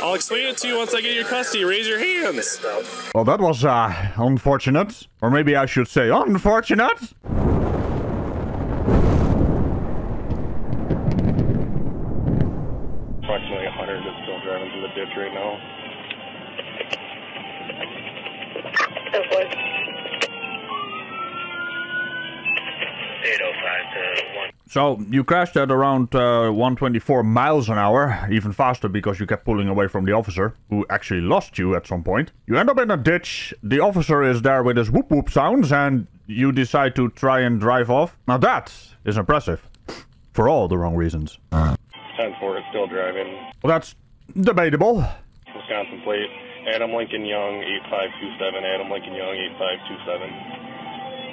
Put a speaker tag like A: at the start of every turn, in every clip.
A: I'll explain it to you once I get your custody. Raise your hands.
B: Well, that was, unfortunate. Or maybe I should say unfortunate.
A: Approximately 100 is still driving through the ditch right now.
B: So, you crashed at around 124 miles an hour, even faster because you kept pulling away from the officer, who actually lost you at some point. You end up in a ditch, the officer is there with his whoop whoop sounds, and you decide to try and drive off. Now that is impressive. For all the wrong reasons.
A: 10-4 is still driving.
B: Well, that's debatable.
A: Wisconsin plate. Adam Lincoln Young, 8527. Adam Lincoln Young, 8527.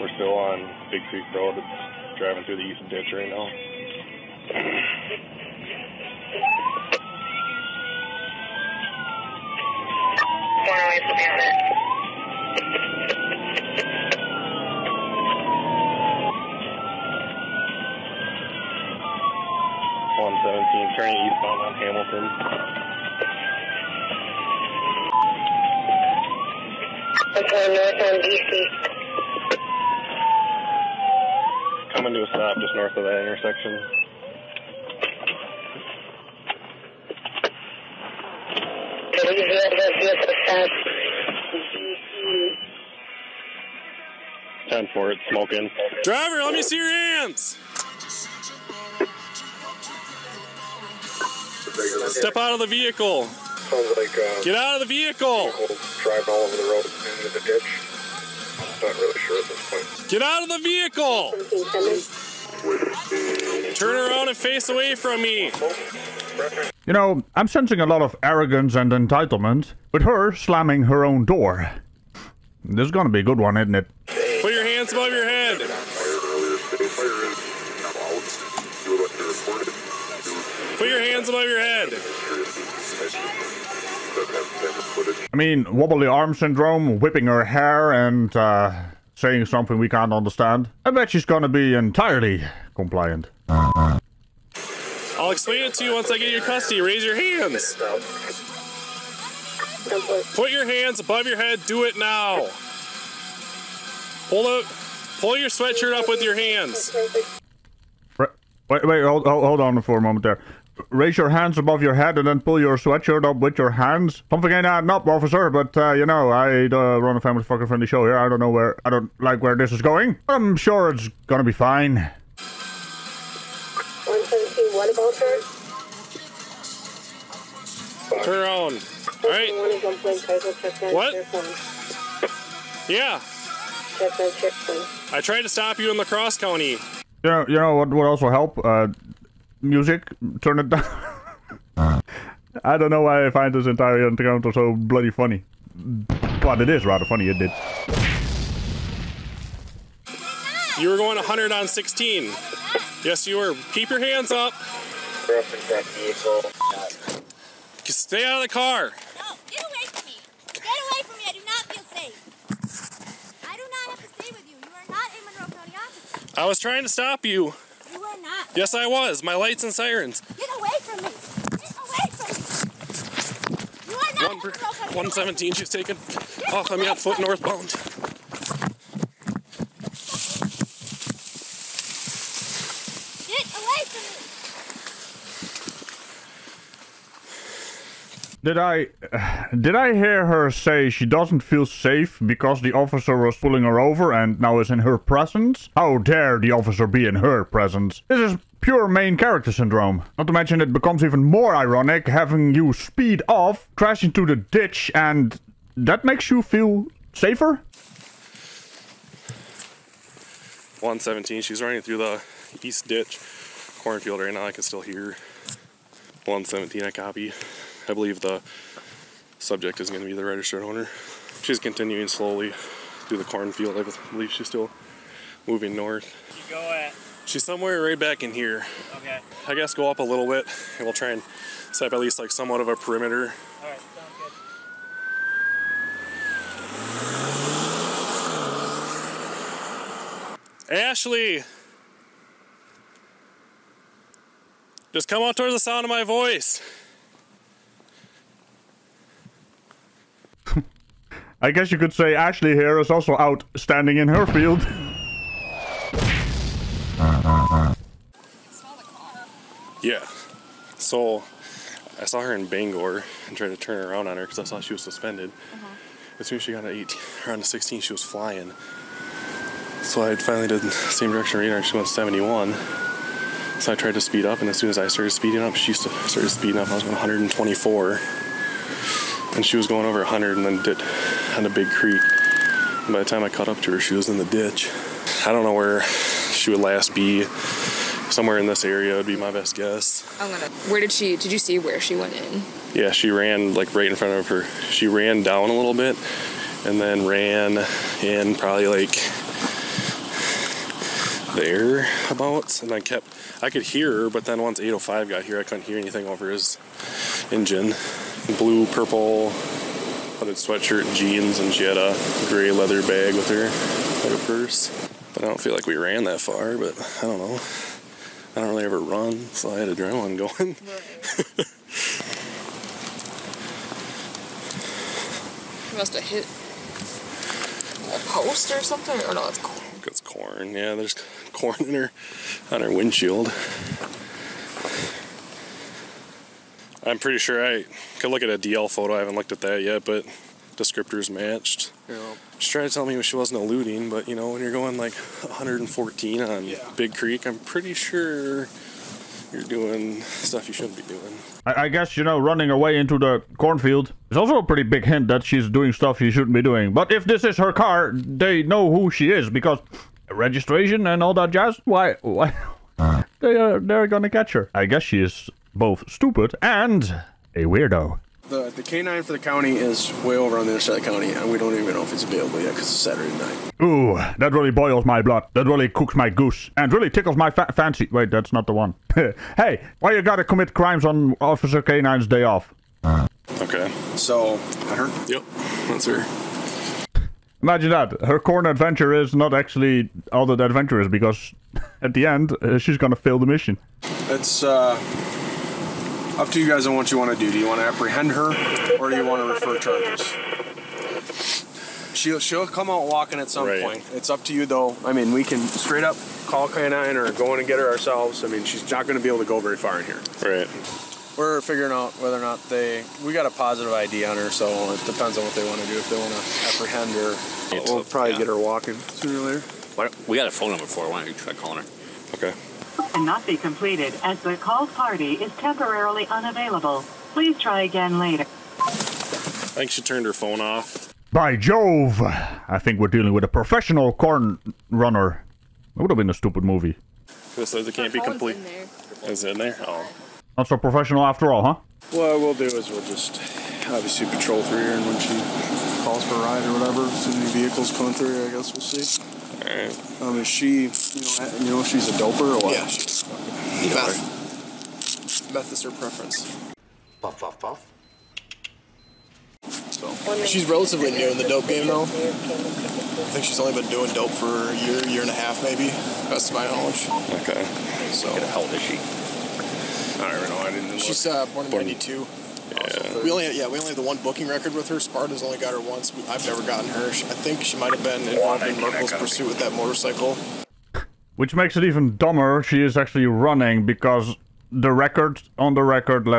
A: We're still on Big Creek Road. It's driving through the east ditch right now. Turning eastbound on Hamilton.
C: Okay, north on DC.
A: Coming to a stop just north of that intersection.
C: Stop.
A: 10-4, it's smoking. Driver, let me see your hands! Step out of the vehicle.
D: Sounds like
A: get out of the vehicle.
D: Driving all over the road into the ditch. Not really sure at this point.
A: Get out of the vehicle. Turn around and face away from me.
B: You know, I'm sensing a lot of arrogance and entitlement with her slamming her own door. This is gonna be a good one, isn't it?
A: Put your hands above your head. Put your hands above your head.
B: I mean, wobbly arm syndrome, whipping her hair, and saying something we can't understand. I bet she's gonna be entirely compliant.
A: I'll explain it to you once I get your custody. Raise your hands. Put your hands above your head. Do it now. Pull your sweatshirt up with your hands.
B: Wait, hold on for a moment there. Raise your hands above your head and then pull your sweatshirt up with your hands. Something ain't adding up, officer, but, you know, I run a family fucking friendly show here. I don't like where this is going. I'm sure it's gonna be fine.
C: 117, what about her?
A: Turn around. Alright. What? Yeah. I tried to stop you in La Crosse County.
B: You know what would also help? Music, turn it down. I don't know why I find this entire encounter so bloody funny. But it is rather funny, isn't it?
A: You were going 100 on 16. Yes, you were. Keep your hands up. Stay out of the car.
E: No, get away from me. Get away from me. I do not feel safe. I do not have to stay with you. You are not a Monroe County officer.
A: I was trying to stop you.
E: You are not.
A: Yes, I was. My lights and sirens.
E: Get away from me. Get away from me. You are not a Monroe County
A: 117, she's taken off on me on foot northbound.
E: Get away from me.
B: Did I hear her say she doesn't feel safe because the officer was pulling her over and now is in her presence? How dare the officer be in her presence? This is pure main character syndrome. Not to mention it becomes even more ironic having you speed off, crash into the ditch, and that makes you feel safer?
A: 117, she's running through the east ditch. Cornfield right now, I can still hear. 117, I copy. I believe the subject is going to be the registered owner. She's continuing slowly through the cornfield. I believe she's still moving north.
F: You go at?
A: She's somewhere right back in here.
F: Okay.
A: I guess go up a little bit and we'll try and set up at least like somewhat of a perimeter.
F: Alright, sounds good.
A: Ashley! Just come out towards the sound of my voice.
B: I guess you could say Ashley here is also out standing in her field.
A: Yeah. So I saw her in Bangor and tried to turn around on her because I saw she was suspended. As soon as she got to 18, around to 16, she was flying. So I finally did the same direction radar. She went 71. So I tried to speed up, and as soon as I started speeding up, she started speeding up. I was going 124, and she was going over 100, and then did on a big creek. And by the time I caught up to her, she was in the ditch. I don't know where she would last be. Somewhere in this area would be my best guess.
F: Did you see where she went in?
A: Yeah, she ran like right in front of her. She ran down a little bit and then ran in probably like there about. And I could hear her, but then once 805 got here, I couldn't hear anything over his engine. Blue, purple, hooded sweatshirt and jeans, and she had a gray leather bag with her, like a purse. But I don't feel like we ran that far, but I don't know. I don't really ever run, so I had adrenaline going.
F: You must have hit a post or something, or no, that's corn.
A: It's corn. Yeah, there's corn on her windshield. I'm pretty sure I could look at a DL photo. I haven't looked at that yet, but descriptors matched. Yeah. She tried to tell me she wasn't eluding, but you know, when you're going like 114 on Big Creek, I'm pretty sure you're doing stuff you shouldn't be doing.
B: I guess, you know, running away into the cornfield is also a pretty big hint that she's doing stuff she shouldn't be doing. But if this is her car, they know who she is, because registration and all that jazz, why they're gonna catch her. I guess she is both stupid and a weirdo.
G: The K-9 for the county is way over on the other side of the county, and we don't even know if it's available yet because it's Saturday night.
B: Ooh, that really boils my blood. That really cooks my goose. And really tickles my fancy. Wait, that's not the one. Hey, why you gotta commit crimes on Officer K-9's day off?
A: Okay.
G: So, that her?
A: Yep, that's her.
B: Imagine that. Her corn adventure is not actually all that adventurous, because at the end, she's gonna fail the mission.
G: It's, up to you guys on what you want to do. Do you want to apprehend her, or do you want to refer charges? She'll come out walking at some point. It's up to you, though. I mean, we can straight up call K-9 or go in and get her ourselves. I mean, she's not going to be able to go very far in here.
A: Right.
G: We're figuring out whether or not we got a positive ID on her, so it depends on what they want to do. If they want to apprehend her, we'll probably get her walking sooner or later.
H: We got a phone number for her. Why don't you try calling her?
A: Okay.
I: Cannot be completed as the called party is temporarily unavailable. Please try again later.
A: I think she turned her phone off.
B: By Jove! I think we're dealing with a professional corn runner. It would have been a stupid movie.
A: It says it can't be complete. Is it in there? Oh.
B: Not so professional after all, huh?
G: What we'll do is we'll just obviously patrol through here, and when she calls for a ride or whatever, as soon as any vehicles coming through here, I guess we'll see.
A: Alright.
G: Is she, you know, she's a doper or what?
J: Yeah, she's meth. Meth is her preference.
H: Puff, puff, puff.
J: So, she's relatively new in the dope game, though. I think she's only been doing dope for a year and a half, maybe, best of my knowledge.
A: Okay.
J: So,
H: how old is she?
A: I don't know. I didn't look.
J: She's born in 92.
A: Yeah.
J: We only have the one booking record with her. Sparta's only got her once. I've never gotten her. I think she might have been involved in Merkel's pursuit with that motorcycle.
B: Which makes it even dumber. She is actually running because the record let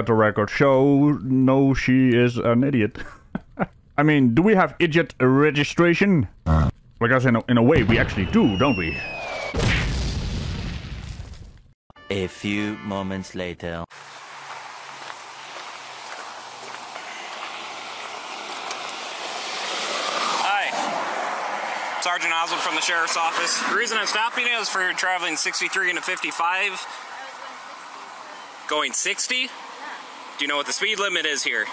B: the record show. No, she is an idiot. I mean, do we have idiot registration? I guess in a way we actually do, don't we?
K: A few moments later.
L: Sergeant Oswald from the Sheriff's Office. The reason I'm stopping you is for traveling 63 into 55. Going 60? Yeah. Do you know what the speed limit is here?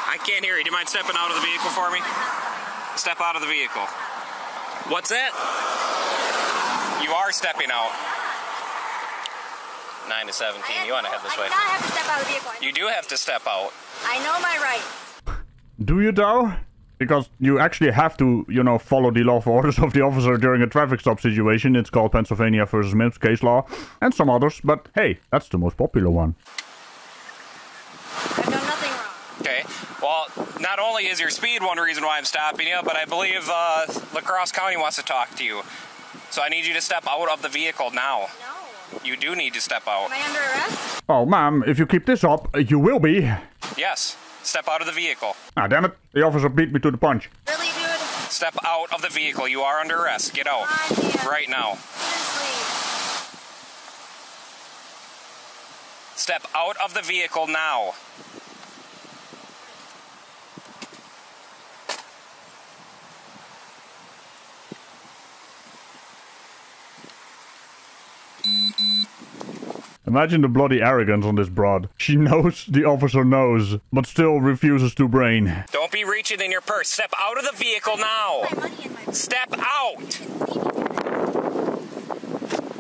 L: I can't hear you. Do you mind stepping out of the vehicle for me? Step out of the vehicle. What's that? You are stepping out. 9 to 17. You want to head this way.
E: I do not have to step out of the vehicle.
L: You do have to step out.
E: I know my rights.
B: Do you though? Because you actually have to, you know, follow the lawful orders of the officer during a traffic stop situation. It's called Pennsylvania versus Mims case law, and some others, but hey, that's the most popular one.
E: I've done nothing wrong.
L: Okay. Well, not only is your speed one reason why I'm stopping you, but I believe Crosse County wants to talk to you. So I need you to step out of the vehicle now.
E: No.
L: You do need to step out.
E: Am I under arrest?
B: Oh, ma'am, if you keep this up, you will be.
L: Yes. Step out of the vehicle.
B: Ah, damn it. The officer beat me to the punch.
E: Really, dude?
L: Step out of the vehicle. You are under arrest. Get out.
E: Come on, man.
L: Right now.
E: Seriously.
L: Step out of the vehicle now.
B: Imagine the bloody arrogance on this broad. She knows the officer knows, but still refuses to brain.
L: Don't be reaching in your purse. Step out of the vehicle now. Step out.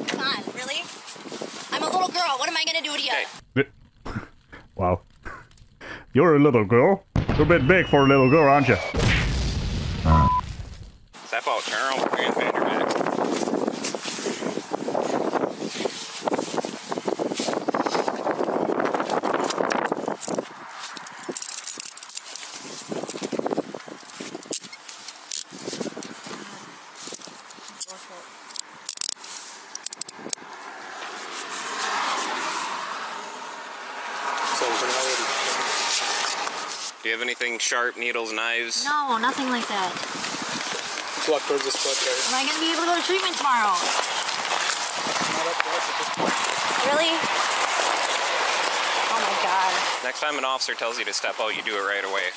E: Come on, really? I'm a little girl. What am I gonna do to you?
B: Wow. You're a little girl. You're a bit big for a little girl, aren't you?
L: Step out. Turn around. Put your hands behind your back. Do you have anything sharp, needles, knives?
E: No, nothing like that.
J: Let's walk towards this foot there.
E: Am I gonna be able to go to treatment tomorrow?
J: Not up to us at this point.
E: Really? Oh my god.
L: Next time an officer tells you to step out, you do it right away.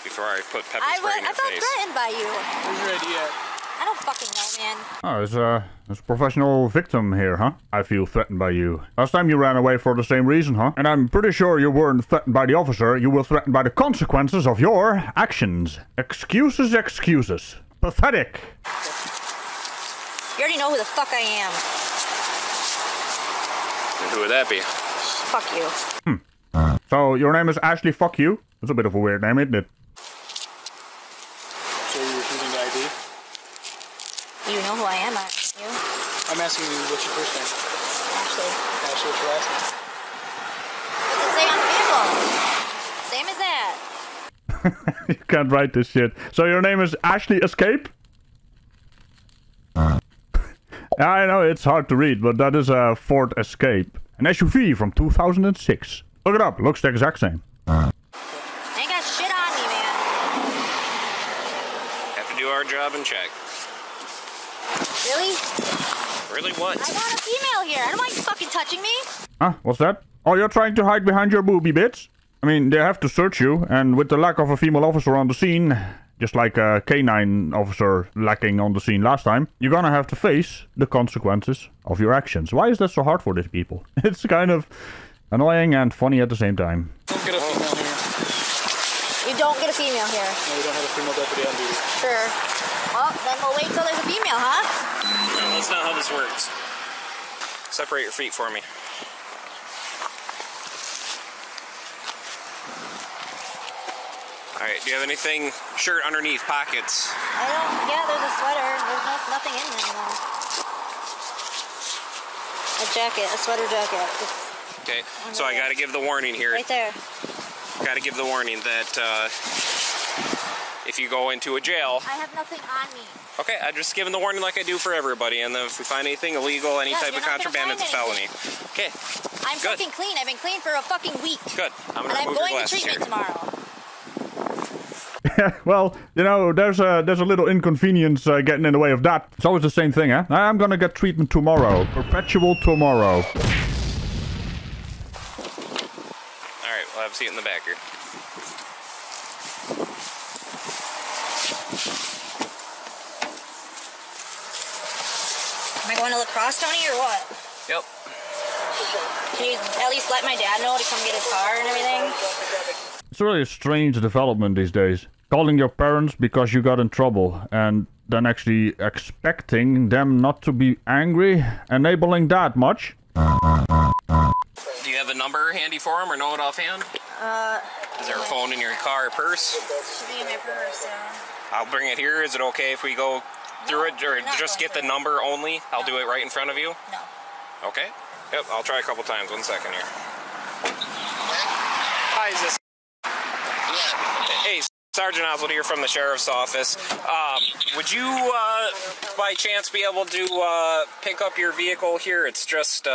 L: Before I put pepper spray in your
E: I felt
L: face.
E: threatened by you.
J: Where's your ID at?
E: I don't fucking know, man.
B: Oh, there's a professional victim here, huh? I feel threatened by you. Last time you ran away for the same reason, huh? And I'm pretty sure you weren't threatened by the officer, you were threatened by the consequences of your actions. Excuses, excuses. Pathetic.
E: You already know who the fuck I am.
L: And who would that be?
E: Fuck you.
B: So, your name is Ashley Fuck You? That's a bit of a weird name, isn't it?
J: So you're refusing the ID?
E: You know who I am, aren't you?
J: I'm asking you, what's your first name?
E: Ashley.
J: Ashley, what's your last name?
E: What's it say on the vehicle? Same as that.
B: You can't write this shit. So your name is Ashley Escape? I know, it's hard to read, but that is a Ford Escape. An SUV from 2006. Look it up, looks the exact same.
E: I ain't got shit on me, man.
L: Have to do our job and check.
E: Really?
L: Really what?
E: I want a female here. I don't want you fucking touching me.
B: Huh? What's that? Oh, you're trying to hide behind your booby bits? I mean, they have to search you, and with the lack of a female officer on the scene, just like a canine officer lacking on the scene last time, you're gonna have to face the consequences of your actions. Why is that so hard for these people? It's kind of annoying and funny at the same time.
J: Don't get a female here.
E: You don't get a female here.
J: No, we don't have a female deputy on duty.
E: Sure. Well, then we'll wait till there's a female, huh?
L: No, that's not how this works. Separate your feet for me. Alright, do you have anything, shirt underneath, pockets?
E: I don't, yeah, there's a sweater. There's nothing in there, though. A jacket, a sweater jacket.
L: Okay, so I gotta give the warning here.
E: Right there.
L: Gotta give the warning that if you go into a jail...
E: I have nothing on me.
L: Okay, I'm just giving the warning like I do for everybody, and then if we find anything illegal, any type of contraband, it's a felony. Okay,
E: I'm fucking clean. I've been clean for a fucking week.
L: Good. I'm
E: and I'm going to treatment tomorrow.
B: Well, you know, there's a little inconvenience getting in the way of that. It's always the same thing, huh? I'm gonna get treatment tomorrow. Perpetual tomorrow.
L: Alright, we'll have a seat in the back here.
E: Am I going to Crosse County or what?
L: Yep.
E: Can you at least let my dad know to come get his car and everything?
B: It's really a strange development these days. Calling your parents because you got in trouble and then actually expecting them not to be angry, enabling that much.
L: Do you have a number handy for him or know it offhand? Is there a phone in your car or purse?
E: Should be in my purse, yeah.
L: I'll bring it here. Is it okay if we go through it or just get the number only? I'll do it right in front of you?
E: No.
L: Okay. Yep, I'll try a couple times. 1 second here. Hi, is this... Sergeant Oswald here from the Sheriff's Office. Would you, by chance, be able to pick up your vehicle here? It's just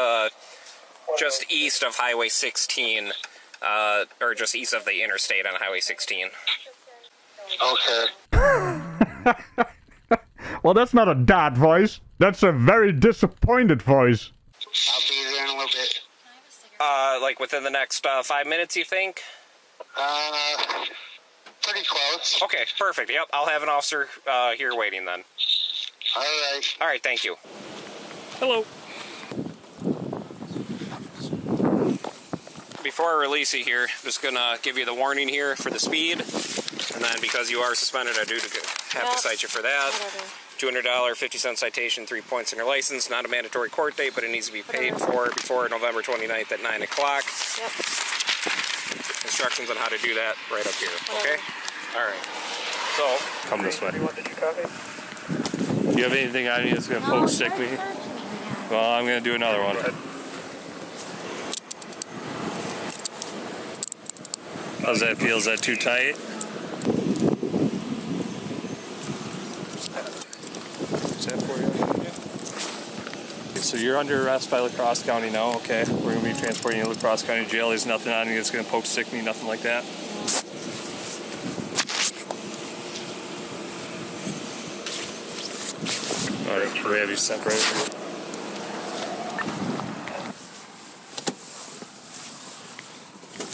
L: east of Highway 16, or just east of the interstate on Highway 16.
M: Okay.
B: Well, that's not a dad voice. That's a very disappointed voice.
M: I'll be there in a little bit.
L: Like within the next 5 minutes, you think?
M: Pretty close.
L: Okay, perfect. Yep, I'll have an officer here waiting then.
M: All right.
L: All right, thank you. Hello. Before I release you here, I'm just gonna give you the warning here for the speed, and then because you are suspended, I do have to cite you for that. $200 50-cent citation, 3 points in your license. Not a mandatory court date, but it needs to be paid for before November 29th at 9 o'clock.
F: Yep.
L: Instructions on how to do that right up here. Okay. All right. So
A: come this way. Do you have anything on you that's gonna poke stick me? Well, I'm gonna do another one. How's that feel? Is that too tight? Is that for you? Okay, so you're under arrest by Crosse County now, okay? We're going to be transporting you to Crosse County Jail. There's nothing on you that's going to poke, stick me, nothing like that. Alright, can we have you separated?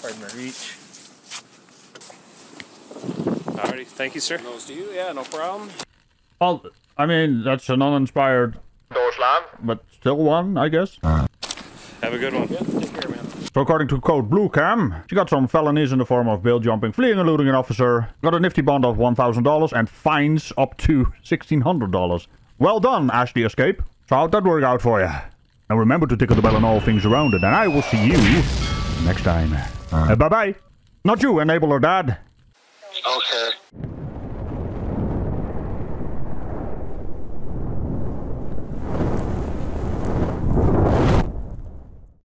A: Pardon my reach. Alrighty, thank you, sir.
L: Those to you, yeah, no problem.
B: Well, I mean, that's an uninspired, but still one, I guess.
A: Have a good one.
L: Yeah, take care, man.
B: So according to Code Blue Cam, she got some felonies in the form of bail jumping, fleeing and eluding an officer, got a nifty bond of $1,000 and fines up to $1,600. Well done, Ashley Escape. So how'd that work out for you? Now remember to tickle the bell on all things around it, and I will see you next time. Bye-bye. Not you, Enabler Dad.
M: Okay.